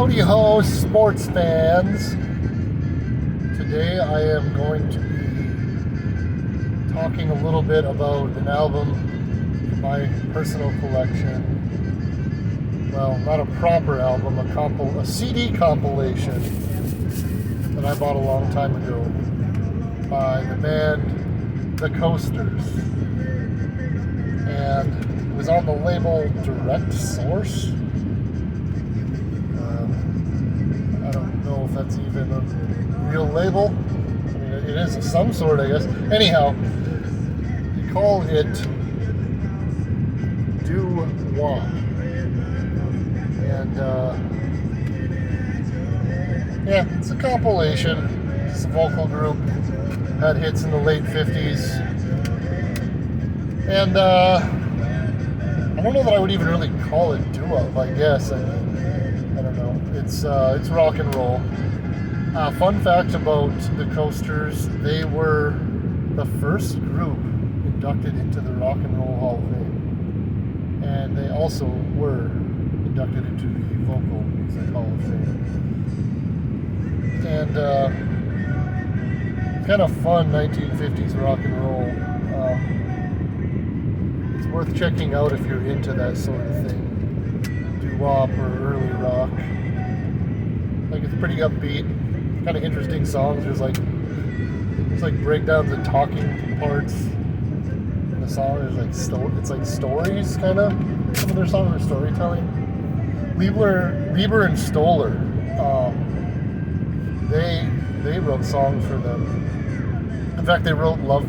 Howdy ho, sports fans. Today I am going to be talking a little bit about an album from my personal collection. Well, not a proper album, a CD compilation that I bought a long time ago by the band The Coasters. And it was on the label Direct Source. I don't know if that's even a real label. I mean, it is of some sort, I guess. Anyhow, you call it Do Wop. And, yeah, it's a compilation. It's a vocal group. Had hits in the late 50s. And, I don't know that I would even really call it doo-wop, I guess. I don't know. It's rock and roll. Fun fact about the Coasters, they were the first group inducted into the Rock and Roll Hall of Fame. And they also were inducted into the Vocal Music Hall of Fame. And kind of fun 1950s rock and roll. It's worth checking out if you're into that sort of thing. Doo-wop or early rock. Like, it's pretty upbeat, kind of interesting songs. There's like breakdowns and stories, in the song. It's like stories, kind of. Some of their songs are storytelling. Lieber and Stoller, they wrote songs for them. In fact, they wrote Love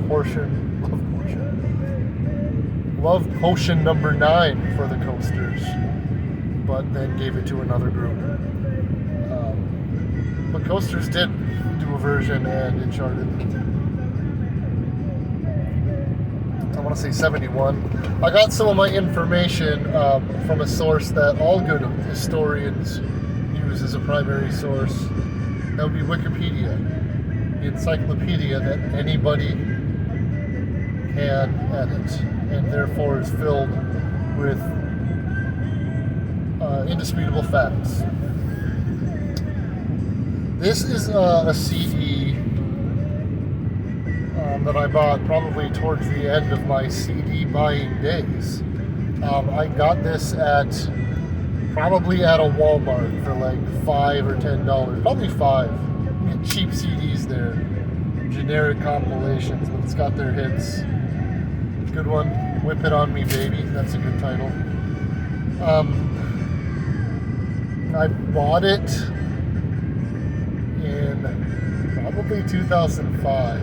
Potion number 9 for the Coasters, but then gave it to another group. But Coasters did do a version and it charted. I want to say 71. I got some of my information from a source that all good historians use as a primary source. That would be Wikipedia, the encyclopedia that anybody can edit, and therefore is filled with indisputable facts. This is a CD that I bought probably towards the end of my CD buying days. I got this probably at a Walmart for like $5 or $10, probably $5. You get cheap CDs there, generic compilations, but it's got their hits. Good one, Whip It On Me Baby, that's a good title. I bought it in probably 2005,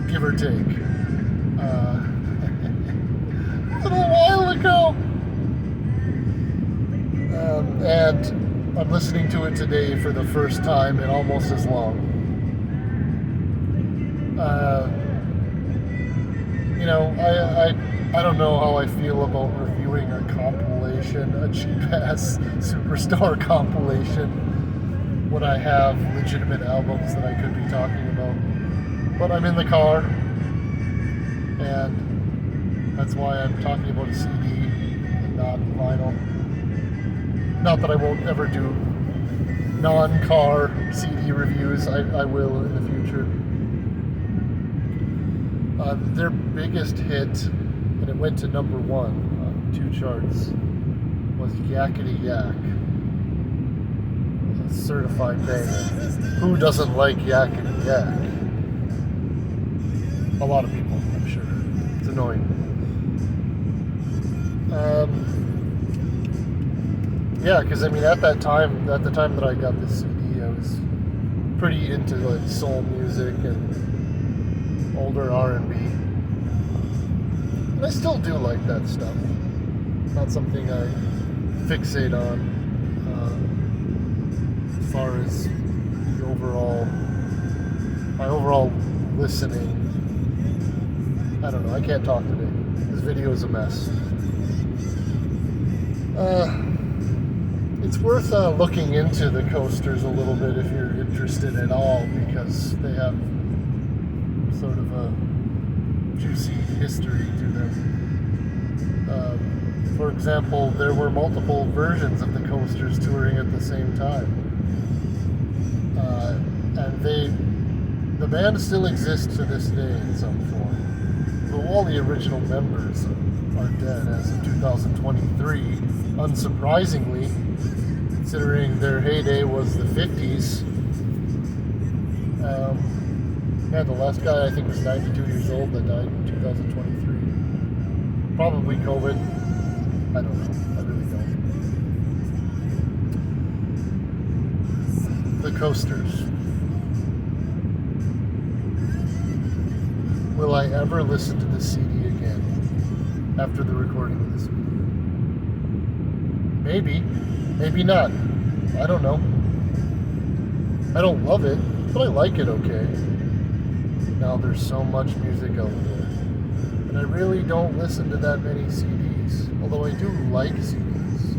give or take. A little while ago. And I'm listening to it today for the first time in almost as long. I don't know how I feel about reviewing a compilation, a cheap-ass Superstore compilation, when I have legitimate albums that I could be talking about. But I'm in the car, and that's why I'm talking about a CD and not vinyl. Not that I won't ever do non-car CD reviews. I will in the future. Their biggest hit, and it went to number 1 on 2 charts, was Yakety Yak. A certified banger. Who doesn't like Yakety Yak? A lot of people, I'm sure. It's annoying. Yeah, because I mean, at the time that I got this CD, I was pretty into like soul music and older R&B. And I still do like that stuff. Not something I fixate on as far as my overall listening. I don't know, I can't talk today. This video is a mess. It's worth looking into the Coasters a little bit if you're interested at all, because they have sort of a juicy history to them. For example, there were multiple versions of the Coasters touring at the same time. And the band still exists to this day in some form. Though all the original members are dead as of 2023, unsurprisingly, considering their heyday was the 50s. The last guy I think was 92 years old that died in 2023. Probably COVID. I don't know. I really don't. The Coasters. Will I ever listen to the CD again after the recording of this video? Maybe. Maybe not. I don't know. I don't love it, but I like it okay. Now there's so much music out there. And I really don't listen to that many CDs. Although I do like CDs.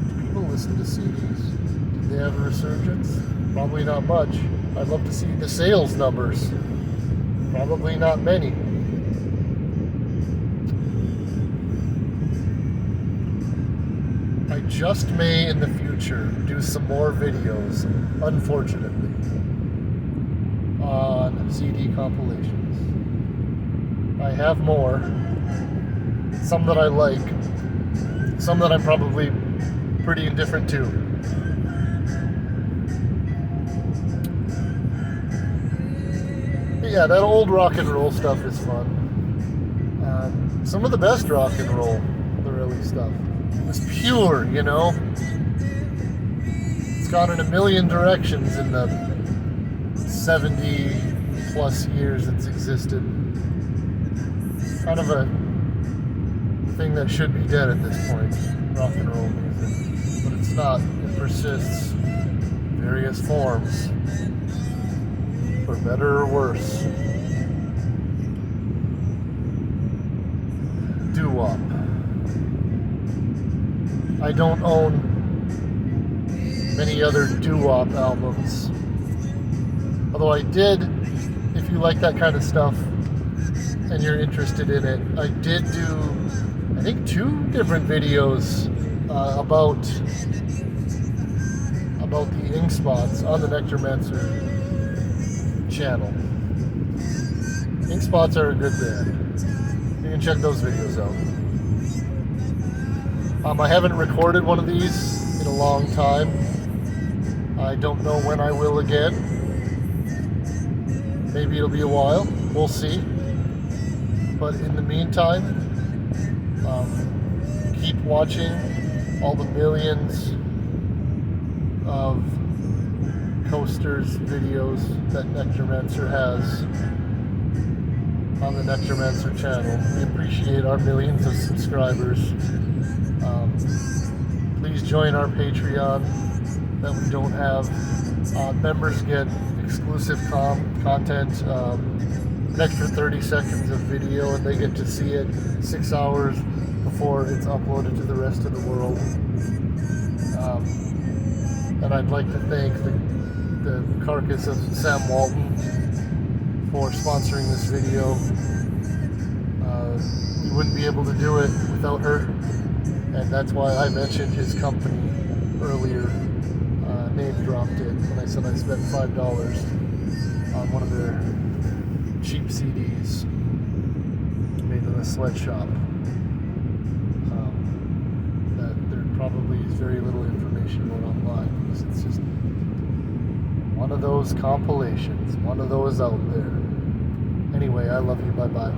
Do people listen to CDs? Did they have a resurgence? Probably not much. I'd love to see the sales numbers. Probably not many. I just may in the future do some more videos, unfortunately, on CD compilations. I have more. Some that I like. Some that I'm probably pretty indifferent to. But yeah, that old rock and roll stuff is fun. Some of the best rock and roll, the early stuff. It's pure, you know? It's gone in a million directions in the 70 plus years it's existed. Kind of a thing that should be dead at this point, rock and roll music. But it's not. It persists in various forms, for better or worse. Doo-wop. I don't own many other doo-wop albums. Although I did, if you like that kind of stuff and you're interested in it, I did do, I think, 2 different videos about the ink spots on the Nectarmancer channel. Ink spots are a good band. You can check those videos out. I haven't recorded one of these in a long time. I don't know when I will again. Maybe it'll be a while. We'll see. But in the meantime, keep watching all the millions of Coasters videos that Nectarmancer has on the Nectarmancer channel. We appreciate our millions of subscribers. Please join our Patreon that we don't have. Members get exclusive content, an extra 30 seconds of video, and they get to see it 6 hours before it's uploaded to the rest of the world. And I'd like to thank the carcass of Sam Walton for sponsoring this video. We wouldn't be able to do it without her, and that's why I mentioned his company earlier, name dropped it when I said I spent $5 on one of their cheap CDs made in a sweatshop. That there probably is very little information about online because it's just one of those compilations, one of those out there. Anyway, I love you, bye-bye.